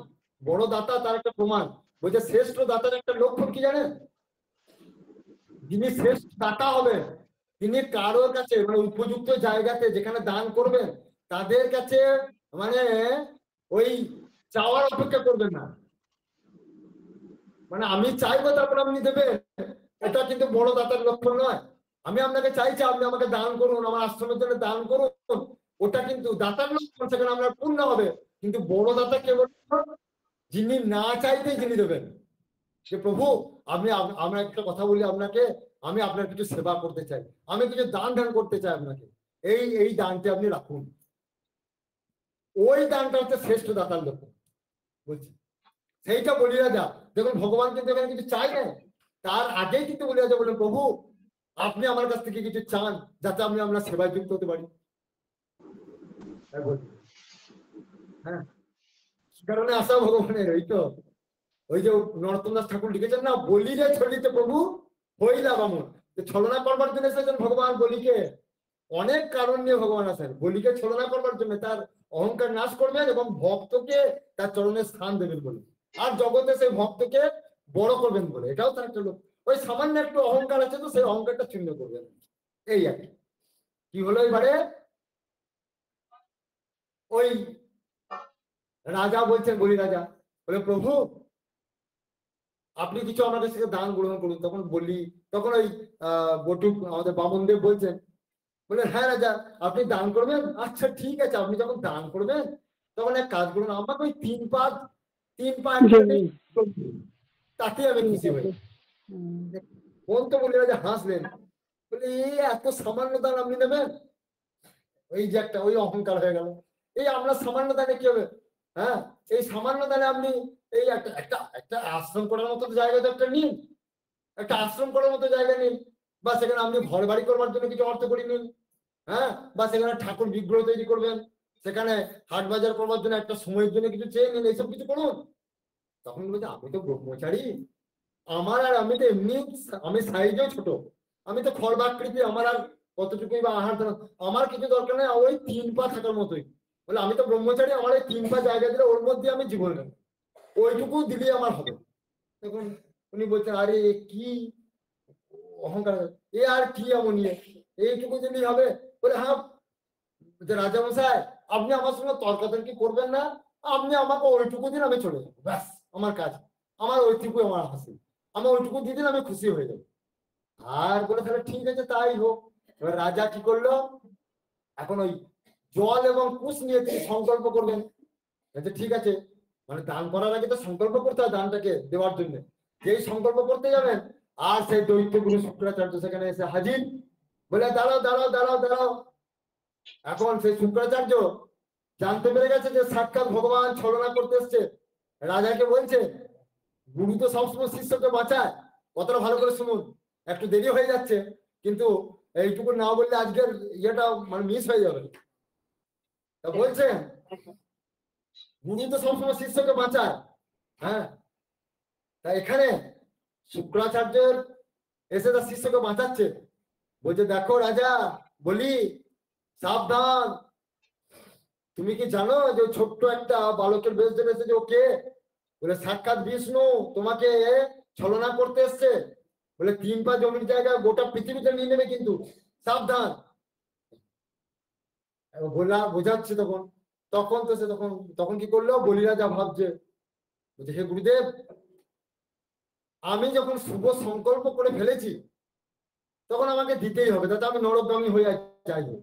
A: বড় দাতা, তার একটা প্রমাণ। বলছে শ্রেষ্ঠ দাতার একটা লক্ষণ কি জানেন? যিনি শ্রেষ্ঠ দাতা হবেন, তিনি কারোর কাছে, মানে উপযুক্ত জায়গাতে যেখানে দান করবেন, তাদের কাছে মানে ওই চাওয়ার অপেক্ষা করবেন না। মানে আমি চাইবো তারপর আপনি দেবেন, এটা কিন্তু বড় দাতার লক্ষণ নয়। আমি আপনাকে চাইছি আপনি আমাকে দান করুন, আমার আশ্রমের জন্য দান করুন, ওটা কিন্তু দাতার লক্ষণ, সেখানে আমরা পূর্ণ হবে। কিন্তু বড় দাতা কে বলুন? যিনি না চাইতে যিনি দেবেন, যে প্রভু আপনি আমরা একটা কথা বলি আপনাকে, আমি আপনার কিছু সেবা করতে চাই, আমি কিছু দান ধ্যান করতে চাই আপনাকে, এই দানটি আপনি রাখুন। ওই দানটা হচ্ছে শ্রেষ্ঠ দাতার লক্ষণ বলছি। সেইটা বলি রাজা, দেখুন ভগবান কিন্তু এখানে কিছু চাই না, তার আগেই কিন্তু বলি রাজা বলেন প্রভু আপনি আমার কাছ থেকে কিছু চান যাতে আমি আপনার সেবায় যুক্ত হতে পারি। হ্যাঁ, কারণে আসা ভগবানের ওই যে নরোত্তম দাস ঠাকুর লিখেছেন না, বলি রে ছলিতে প্রভু হইলা বামন। ছলনা করবার জন্য এসেছেন ভগবান বলিকে, অনেক কারণ নিয়ে ভগবান আসেন বলিকে ছলনা করবার জন্য, তার অহংকার নাশ করবেন এবং ভক্তকে তার চরণে স্থান দেবেন বলে, আর জগতে সেই ভক্তকে বড় করবেন বলে। এটাও তার একটা লোক, ওই সামান্য একটু অহংকার আছে তো সেই অহংকারটা ছিন্ন করবেন, এই আর কি হলো এবারে। ওই রাজা বলছেন, বলি রাজা বলে প্রভু আপনি কিছু আমাদের থেকে দান গ্রহণ করুন। তখন বলি, তখন ওই বটুক আমাদের বামনদেব বলছেন, বলে হ্যাঁ রাজা আপনি দান করবেন, আচ্ছা ঠিক আছে, আপনি যখন দান করবেন তখন এক কাজ করুন, আমাকে ওই 3 পা তাতে আমি খুশি হই। কোন তো বলি রাজা হাসলেন, বলে এই এত সামান্য দান আপনি নেবেন? ওই যে একটা ওই অহংকার হয়ে গেল, এই আমরা সামান্য দানে কি হবে? হ্যাঁ, এই সামান্য দানে আপনি এই একটা একটা একটা আশ্রম করার মতো জায়গা তো একটা নিন, একটা আশ্রম করার মতো জায়গা নিন, বা সেখানে আপনি ঘর বাড়ি করবার জন্য কিছু অর্থ করে নিন। হ্যাঁ, বা সেখানে ঠাকুর বিগ্রহ তৈরি করবেন, সেখানে হাট বাজার করবার জন্য একটা সময়ের জন্য কিছু চেয়ে নিন, এইসব কিছু করুন। তখন বলছে আমি তো ব্রহ্মচারী, আমার আর আমি তো এমনি, আমি সাইজেও ছোট, আমি তো খড়বাকৃতি, আমার আর কতটুকুই বা আহার, আমার কিছু দরকার নেই, ওই 3 পা থাকার মতোই। বলে আমি তো ব্রহ্মচারী, আমার এই 3 পা জায়গা দিলে ওর মধ্যে আমি জীবন নেব, ওইটুকু দিলেই আমার হবে। দেখুন উনি বলছেন আরে কি অহংকার, এ আর কি এমন নিয়ে এইটুকু দিলেই হবে? বলে হ্যাঁ রাজা মশাই আপনি আমার সঙ্গে তর্কাতর্কি করবেন না, আপনি আমাকে ওইটুকু দিন, আমি চলে যাবো, ব্যাস আমার কাজ, আমার ওইটুকু আমার হাসি, আমি ওইটুকু দিয়ে দিন আমি খুশি হয়ে যাবো। আর বলে তাহলে ঠিক আছে তাই হোক। এবার রাজা কি করলো, এখন ওই জল এবং কুশ নিয়ে তিনি সংকল্প করবেন। ঠিক আছে, মানে দান করার আগে তো সংকল্প করতে হয় দানটাকে দেওয়ার জন্য, যেই সংকল্প করতে যাবেন আর সেই দৈত্য গুরু শুক্রাচার্য সেখানে এসে হাজির। বলে দাঁড়াও দাঁড়াও দাঁড়াও দাঁড়াও। এখন সেই শুক্রাচার্য জানতে পেরে গেছে যে সাক্ষাৎ ভগবান ছলনা করতে এসছে, রাজাকে বলছে গুরু তো সবসময় শিষ্যকে বাঁচায়, কতটা ভালো করে শুনুন, একটু দেরি হয়ে যাচ্ছে কিন্তু এইটুকু না বললে আজকের ইয়েটা মানে মিস হয়ে যাবে। তা বলছেন গুরু তো সবসময় শিষ্যকে বাঁচায়, হ্যাঁ, তা এখানে শুক্রাচার্যের এসে তার শিষ্যকে বাঁচাচ্ছে। বলছে দেখো রাজা, বলি সাবধান, তুমি কি জানো যে ছোট্ট একটা বালকের বেশ ধরে এসেছে, ওকে বলে সাক্ষাৎ বিষ্ণু তোমাকে ছলনা করতে এসছে, বলে 3 পা জমির জায়গায় গোটা পৃথিবীতে নিয়ে নেবে কিন্তু সাবধান। বোঝাচ্ছে তখন, তখন তো সে তখন তখন কি করলো, বলি রাজা ভাবছে, বলছে হে গুরুদেব আমি যখন শুভ সংকল্প করে ফেলেছি তখন আমাকে দিতেই হবে, তাতে আমি নরকগামী হয়ে চাইবো।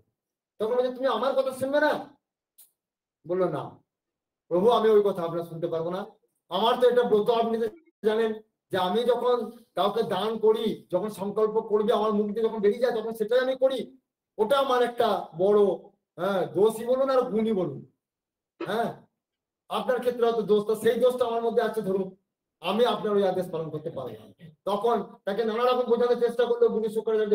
A: তখন বলছে তুমি আমার কথা শুনবে না? বললো না প্রভু আমি ওই কথা আপনার শুনতে পারবো না, আমার তো এটা ব্রত, আপনি তো জানেন যে আমি যখন কাউকে দান করি, যখন সংকল্প করবি আমার মুখ দিয়ে যখন বেরিয়ে যায় তখন সেটাই আমি করি, ওটা আমার একটা বড় দোষই বলুন আর গুণই বলুন। হ্যাঁ, আপনার ক্ষেত্রে হয়তো দোষটা, সেই দোষটা আমার মধ্যে আছে ধরুন, আমি আপনার ওই আদেশ পালন করতে পারবো না। তখন তাকে নানা রকম বোঝানোর চেষ্টা করলো, গুরু শুক্রাচার্য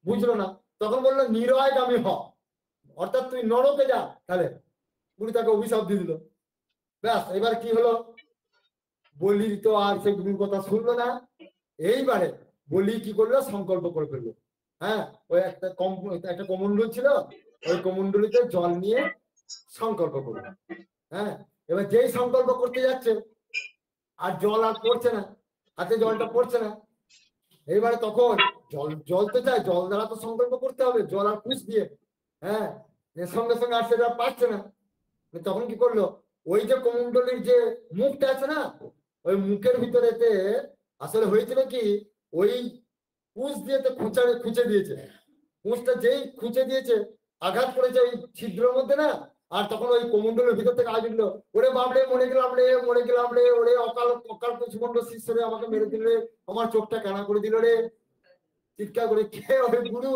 A: বুঝলো না। তখন বললো নিরয়গামী হ, অর্থাৎ তুই নরকে যা। তাহলে গুরু তাকে অভিশাপ দিয়ে দিল। ব্যাস এবার কি হলো, বলি তো আর সে গুরুর কথা শুনলো না। এইবারে বলি কি করলো, সংকল্প করে ফেললো। হ্যাঁ, ওই একটা কমণ্ডল ছিল, ওই কমণ্ডলিতে জল নিয়ে সংকল্প করলো। হ্যাঁ, এবার যেই সংকল্প করতে যাচ্ছে আর জল আর পড়ছে না, হাতে জলটা পড়ছে না। এইবারে তখন জল তো চাই, জল দ্বারা তো সংকল্প করতে হবে, জল আর কুশ দিয়ে। হ্যাঁ, সঙ্গে সঙ্গে আর সেটা পাচ্ছে না। তখন কি করলো, ওই যে কমণ্ডলীর যে মুখটা আছে না, ওই মুখের ভিতরেতে আসলে হয়েছিল কি, ওই কুচ দিয়ে খুঁচে দিয়েছে। কুচটা যেই খুঁচে দিয়েছে, আঘাত করেছে ওই ছিদ্রের মধ্যে না, আর তখন ওই কমণ্ডলের ভিতর থেকে আওয়াজ উঠলো, ওরে বাবরে মরে গেলাম রে, মরে গেলাম রে, ওরে অকাল অকাল কুচমন্ড শিষ্য রে, আমাকে মেরে দিল রে, আমার চোখটা কানা করে দিল রে। চিৎকার করে কে? ওই গুরু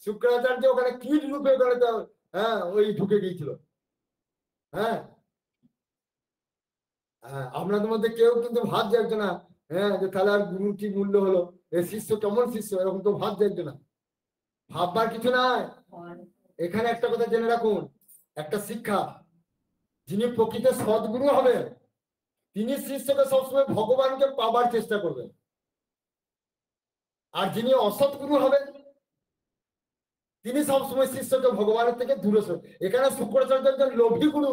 A: শুক্রাচার্য ওখানে কীট রূপে ওখানে হ্যাঁ ওই ঢুকে গিয়েছিল। হ্যাঁ হ্যাঁ, আপনাদের মধ্যে কেউ কিন্তু ভাবছে একটু না, হ্যাঁ, যে তাহলে আর গুরুর কি মূল্য হলো, এ শিষ্য কেমন শিষ্য, এরকম তো ভাবছে একটু না। ভাববার কিছু নাই। এখানে একটা কথা জেনে রাখুন, একটা শিক্ষা, যিনি প্রকৃত সদ্গুরু হবেন তিনি শিষ্যকে সবসময় ভগবানকে পাবার চেষ্টা করবেন, আর যিনি অসৎগুরু হবেন তিনি সবসময় শিষ্যকে ভগবানের থেকে দূরে সরে। এখানে শুক্রাচার্য একজন লোভী গুরু,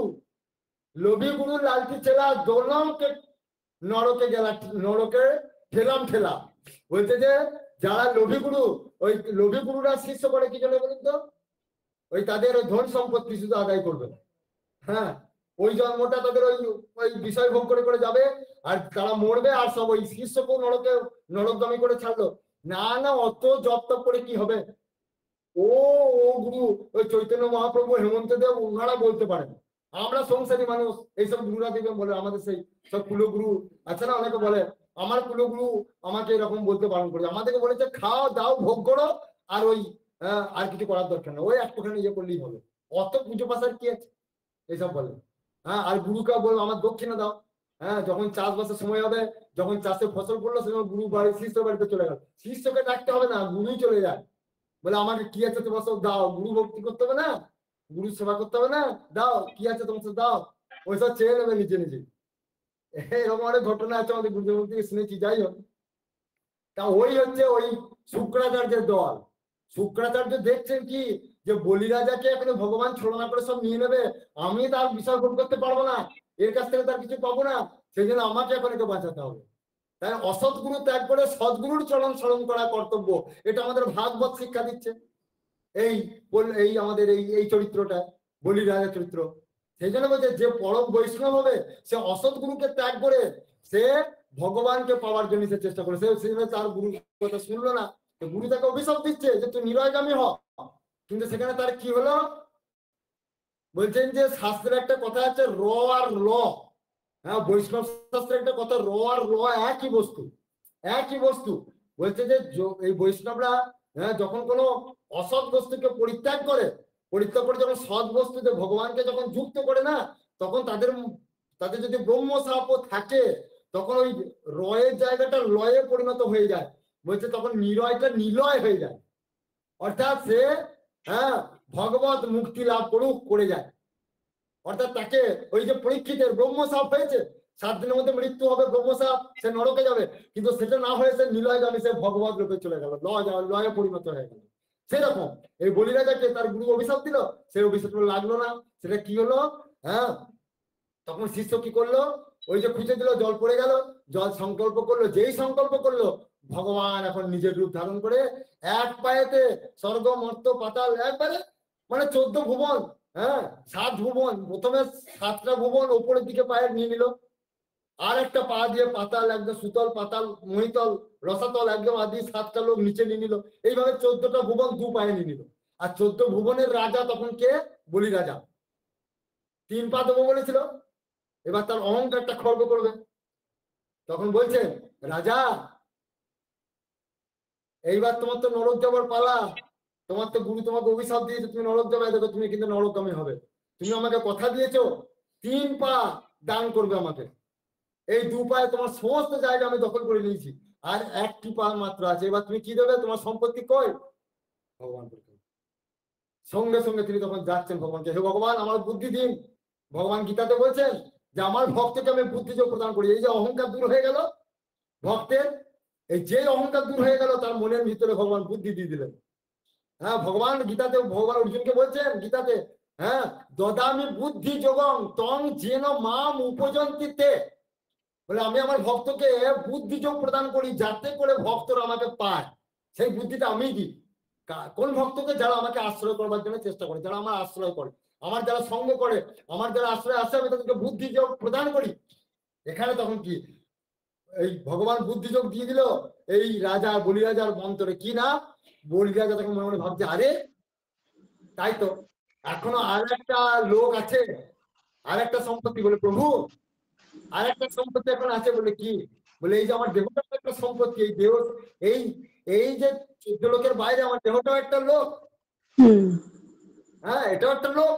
A: লোভী গুরু লালটি ছেলা দোলমকে নরকে গেলা, নরকে ঠেলাম ঠেলা। বলছে যে যারা লোভী গুরু, ওই লোভী গুরুরা শিষ্য করে কি জন্য বলুন তো? ওই তাদের ওই ধন সম্পত্তি শুধু আদায় করবে। হ্যাঁ, ওই জন্মটা তাদের ওই ওই বিষয় ভোগ করে করে যাবে, আর তারা মরবে, আর সব ওই শিষ্যকেও নরকে নরকগামী করে ছাড়লো। না না, অত জপ তপ করে কি হবে? ও ও গুরু ওই চৈতন্য মহাপ্রভু, হেমন্ত দেব, ওনারা বলতে পারেন। আমরা সংসারী মানুষ, এইসব গুরুরা দেখবেন বলে, আমাদের সেই সব কুলগুরু আছে না, অনেকে বলে আমার কুলগুরু আমাকে এরকম বলতে বারণ করে, আমাদেরকে বলেছে খাও দাও ভোগ করো, আর ওই আর কিছু করার দরকার নেই, ওই একটুখানি ইয়ে করলেই হবে, অত পুজো পাশার কি আছে, এইসব বলে। হ্যাঁ, আর গুরুকে বলবো আমার দক্ষিণা দাও। হ্যাঁ, যখন চাষবাসের সময় হবে, যখন চাষে ফসল করলো, সেসময় গুরু বাড়ি শিষ্য বাড়িতে চলে গেল, শিষ্যকে ডাকতে হবে না, গুরুই চলে যায়, বলে আমাকে কি আছে তোমার সব দাও, গুরু ভক্তি করতে হবে না, গুরু সেবা করতে হবে না, দাও কি আছে তোমার সব দাও, ওইসব চেয়ে নেবে নিজে নিজে। এরকম অনেক ঘটনা আছে আমাদের গুরুদেব থেকে শুনেছি। যাই হোক, তা ওই হচ্ছে ওই শুক্রাচার্যের দল। শুক্রাচার্য দেখছেন কি, যে বলিরাজাকে এখানে ভগবান ছলনা করে সব নিয়ে নেবে, আমি তার বিষয় ভোগ করতে পারবো না, এর কাছ থেকে তার কিছু পাবো না, সেই জন্য আমাকে এখন একে বাঁচাতে হবে। তাই অসৎ গুরু ত্যাগ করে সদ্গুরুর চরণ স্মরণ করা কর্তব্য, এটা আমাদের ভাগবত শিক্ষা দিচ্ছে। এই এই আমাদের এই এই চরিত্রটা বলিরাজা চরিত্র। সেই জন্য বলছে যে পরম বৈষ্ণব হবে সে অসৎ গুরুকে ত্যাগ করে সে ভগবানকে পাওয়ার জন্য সে চেষ্টা করে। সে তার গুরু কথা শুনলো না, তো গুরু তাকে অভিশাপ দিচ্ছে যে তুই নিরয়গামী হ। কিন্তু সেখানে তার কি হলো, বলছেন যে শাস্ত্রের একটা কথা আছে র আর ল। হ্যাঁ, বৈষ্ণব শাস্ত্রের একটা কথা, র আর ল একই বস্তু, একই বস্তু। বলছে যে এই বৈষ্ণবরা যখন কোনো অসৎ বস্তুকে পরিত্যাগ করে যখন সৎ বস্তুতে ভগবানকে যখন যুক্ত করে না, তখন তাদের তাদের যদি ব্রহ্ম সাপ থাকে, তখন ওই রয়ের জায়গাটা লয়ে পরিণত হয়ে যায়। বলছে তখন নিরয়টা নিলয় হয়ে যায়, অর্থাৎ সে ভগবত মুক্তি লাভ করে যায়। অর্থাৎ তাকে ওই যে পরীক্ষিতের ব্রহ্মসাপ হয়েছে, 7 দিনের মধ্যে মৃত্যু হবে, ব্রহ্মসাপ, সে নরকে যাবে, কিন্তু সেটা না হয়ে সে নিলয়গামী, সে ভগবত রূপে চলে গেল, লয়ে পরিণত হয়ে গেল। সেরকম এই বলিরাজাকে তার গুরু অভিশাপ দিল, সেই অভিশাপ লাগলো না। সেটা কি হলো, তখন শিষ্য কি করলো, ওই যে খুঁজে দিল, জল পড়ে গেল, জল সংকল্প করলো, যেই সংকল্প করলো ভগবান এখন নিজের রূপ ধারণ করে এক পায়েতে স্বর্গ মর্ত পাতাল একবারে, মানে 14 ভুবন, 7 ভুবন, প্রথমে 7টা ভুবন ওপরের দিকে পায়ে নিয়ে নিল, আর একটা পা দিয়ে পাতাল, একদম সুতল পাতাল মহিতল রসাতল একদম আদি 7টা লোক নিচে নিয়ে নিল। এইভাবে 14টা ভুবন 2 পায়ে নিয়ে নিল। আর 14 ভুবনের রাজা তখন কে? বলি রাজা। 3 পা দেবো বলেছিল, এবার তার অহংকারটা খর্ব করবে। তখন বলছে রাজা, এইবার তোমার তো নরক যাবার পালা, তোমার তো গুরু তোমাকে অভিশাপ দিয়েছে তুমি নরক যাবে, দেখো তুমি কিন্তু নরকগামী হবে। তুমি আমাকে কথা দিয়েছো 3 পা দান করবে আমাকে, এই 2 পায়ে তোমার সমস্ত জায়গা আমি দখল করে নিয়েছি, আর 1টি পা মাত্র আছে, এবার তুমি কি দেবে? তোমার সম্পত্তি কই? ভগবান সঙ্গে সঙ্গে তিনি তখন যাচ্ছেন ভগবানকে, হে ভগবান আমার বুদ্ধি দিন। ভগবান গীতাতে বলছেন যে আমার ভক্তকে আমি বুদ্ধি যোগ প্রদান করি। এই যে অহংকার দূর হয়ে গেল ভক্তের, এই যে অহংকার দূর হয়ে গেল, তার মনের ভিতরে ভগবান বুদ্ধি দিয়ে দিলেন। ভগবান গীতাতে, ভগবান অর্জুনকে বলছেন গীতাতে, দদামি বুদ্ধি যোগং তং যেন মাম উপজন্তিতে, বলে আমি আমার ভক্তকে বুদ্ধি যোগ প্রদান করি যাতে করে ভক্তরা আমাকে পায়, সেই বুদ্ধিটা আমি দিই। কোন ভক্তকে? যারা আমাকে আশ্রয় করবার জন্য চেষ্টা করে, যারা আমার আশ্রয় করে। আমার যারা সঙ্গ করে, আমার যারা আশ্রয় আসে, আমি তাদেরকে বুদ্ধি যোগ প্রদান করি। এখানে তখন কি এই ভগবান বুদ্ধি যোগ দিয়ে দিল এই রাজা বলি রাজার মন্ত্রে, কি না বলি রাজা তখন মনে মনে ভাবছে, আরে তাই তো, এখনো আর একটা লোক আছে, আর একটা সম্পত্তি, বলে প্রভু আর একটা সম্পত্তি এখন আছে, বলে কি, বলে এই যে আমার দেহটা একটা সম্পত্তি, এই দেহ, এই এই যে 14 লোকের বাইরে আমার দেহটাও একটা লোক, হ্যাঁ এটাও একটা লোক,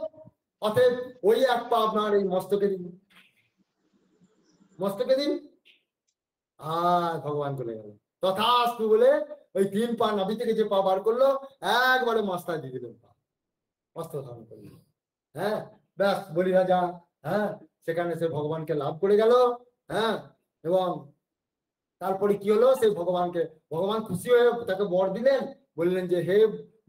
A: অতএব ওই এক পা আপনার এই মস্তকে দিন, মস্তকে দিন। আর ভগবান চলে গেল, তথাস্তু বলে ওই 3 পা নাভি থেকে যে পা বার করলো, একবারে মস্তায় দিয়ে দিলেন পা, মস্ত ধারণ করলেন। হ্যাঁ ব্যাস বলি রাজা, হ্যাঁ সেখানে সে ভগবানকে লাভ করে গেল। হ্যাঁ এবং তারপরে কি হলো, সেই ভগবান খুশি হয়ে তাকে বর দিলেন, বললেন যে হে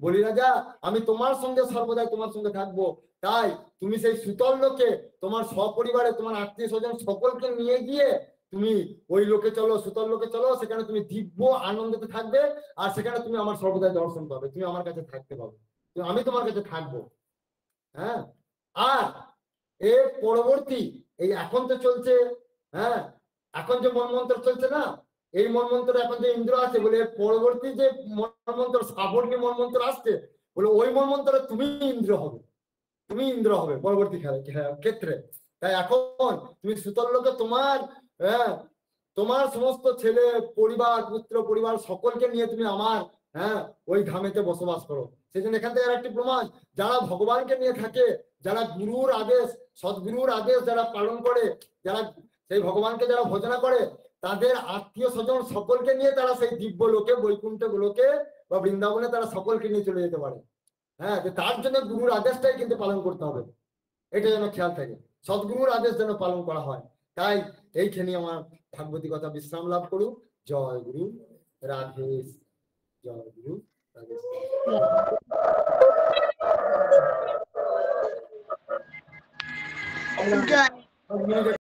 A: বলি রাজা, আমি তোমার সঙ্গে সর্বদাই তোমার সঙ্গে থাকবো, তাই তুমি সেই সুতল লোকে তোমার সপরিবারে তোমার আত্মীয় স্বজন সকলকে নিয়ে গিয়ে তুমি ওই লোকে চলো, সুতল লোকে চলো, সেখানে তুমি দিব্য আনন্দতে থাকবে, আর সেখানে তুমি আমার সর্বদাই দর্শন পাবে, তুমি আমার কাছে থাকতে পাবে, আমি তোমার কাছে থাকবো। হ্যাঁ আর এর পরবর্তী এই এখন তো চলছে, হ্যাঁ এখন যে মন্ত্র চলছে না, এই মন্ত্র এখন যে ইন্দ্র আছে, বলে পরবর্তী যে মন্ত্র সাবর্ণী মন্ত্র আসছে, বলে ওই মন্ত্রে তুমি ইন্দ্র হবে, তুমি ইন্দ্র হবে পরবর্তী ক্ষেত্রে। তাই এখন তুমি সুতল লোকে তোমার, হ্যাঁ তোমার সমস্ত ছেলে পরিবার, পুত্র পরিবার সকলকে নিয়ে তুমি আমার, হ্যাঁ ওই ধামেতে বসবাস করো। সেই জন্য এখান থেকে আর একটি প্রমাণ, যারা ভগবানকে নিয়ে থাকে, যারা গুরুর আদেশ, সদ্গুরুর আদেশ যারা পালন করে, যারা সেই ভগবানকে যারা ভজনা করে, তাদের আত্মীয় স্বজন সকলকে নিয়ে তারা সেই দিব্য লোকে, বৈকুণ্ঠ লোকে বা বৃন্দাবনে তারা সকলকে নিয়ে চলে যেতে পারে। হ্যাঁ তার জন্য গুরুর আদেশটাই কিন্তু পালন করতে হবে, এটা যেন খেয়াল থাকে, সদ্গুরুর আদেশ যেন পালন করা হয়। তাই এইখানে আমার ভাগবতী কথা বিশ্রাম লাভ করুক। জয় গুরু রাধে, জয় গুরু রাধে।